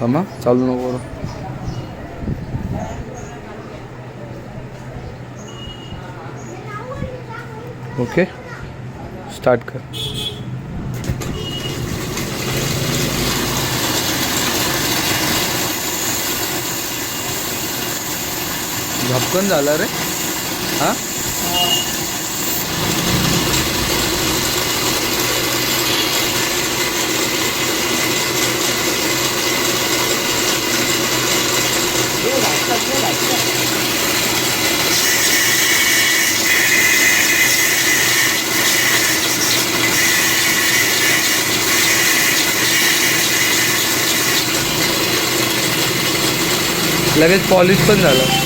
थांबा चालू नको करू. ओके स्टार्ट कर. झपकन झाला रे. हां लगेच पॉलिश पण झालं.